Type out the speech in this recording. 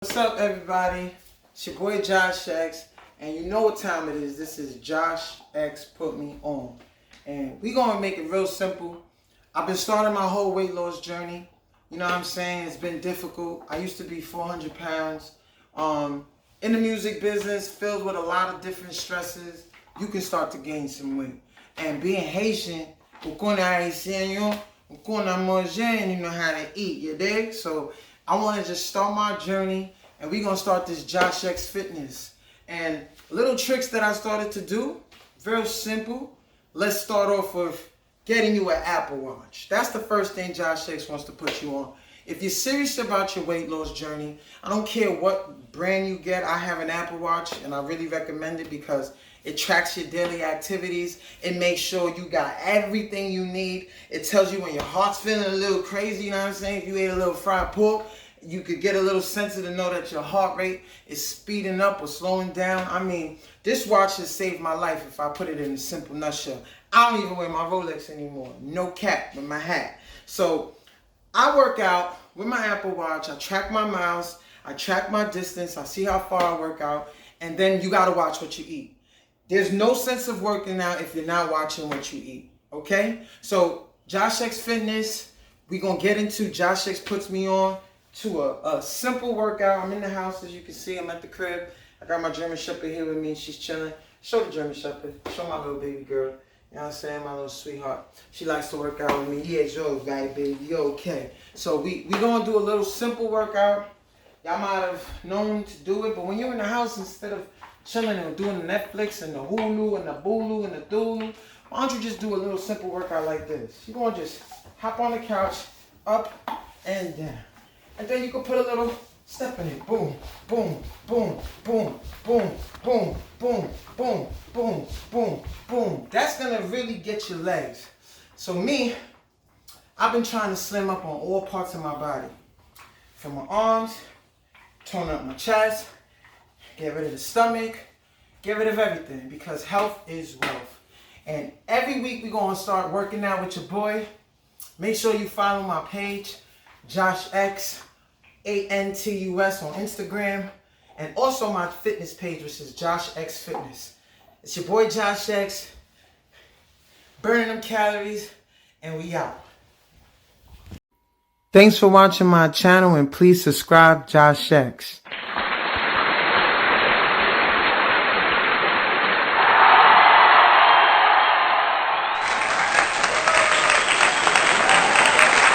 What's up, everybody? It's your boy Josh X, and you know what time it is. This is Josh X Put Me On, and we gonna make it real simple. I've been starting my whole weight loss journey. You know what I'm saying? It's been difficult. I used to be 400 pounds. In the music business, filled with a lot of different stresses, you can start to gain some weight. And being Haitian, you know how to eat, you dig? So I want to just start my journey, and we're going to start this Josh X Fitness. And little tricks that I started to do, very simple. Let's start off with getting you an Apple Watch. That's the first thing Josh X wants to put you on. If you're serious about your weight loss journey, I don't care what brand you get. I have an Apple Watch, and I really recommend it because it tracks your daily activities. It makes sure you got everything you need. It tells you when your heart's feeling a little crazy, you know what I'm saying? If you ate a little fried pork, you could get a little sensor to know that your heart rate is speeding up or slowing down. I mean, this watch has saved my life if I put it in a simple nutshell. I don't even wear my Rolex anymore. No cap with my hat. So I work out with my Apple Watch. I track my miles. I track my distance. I see how far I work out. And then you got to watch what you eat. There's no sense of working out if you're not watching what you eat, okay? So Josh X Fitness, we're going to get into Josh X Puts Me On to a simple workout. I'm in the house, as you can see. I'm at the crib. I got my German Shepherd here with me. She's chilling. Show the German Shepherd. Show my little baby girl. You know what I'm saying? My little sweetheart. She likes to work out with me. Yeah, Joe, right, baby. You okay. So we going to do a little simple workout. Y'all might have known to do it, but when you're in the house, instead of chilling and doing the Netflix and the Hulu and the Bulu and the Dulu, why don't you just do a little simple workout like this? You're going to just hop on the couch, up and down. And then you can put a little step in it. Boom, boom, boom, boom, boom, boom, boom, boom, boom, boom, boom. That's going to really get your legs. So me, I've been trying to slim up on all parts of my body. From my arms, tone up my chest, get rid of the stomach, get rid of everything, because health is wealth. And every week we're going to start working out with your boy. Make sure you follow my page, Josh X, ANTUS on Instagram, and also my fitness page, which is Josh X Fitness. It's your boy Josh X, burning them calories, and we out. Thanks for watching my channel, and please subscribe, Josh X.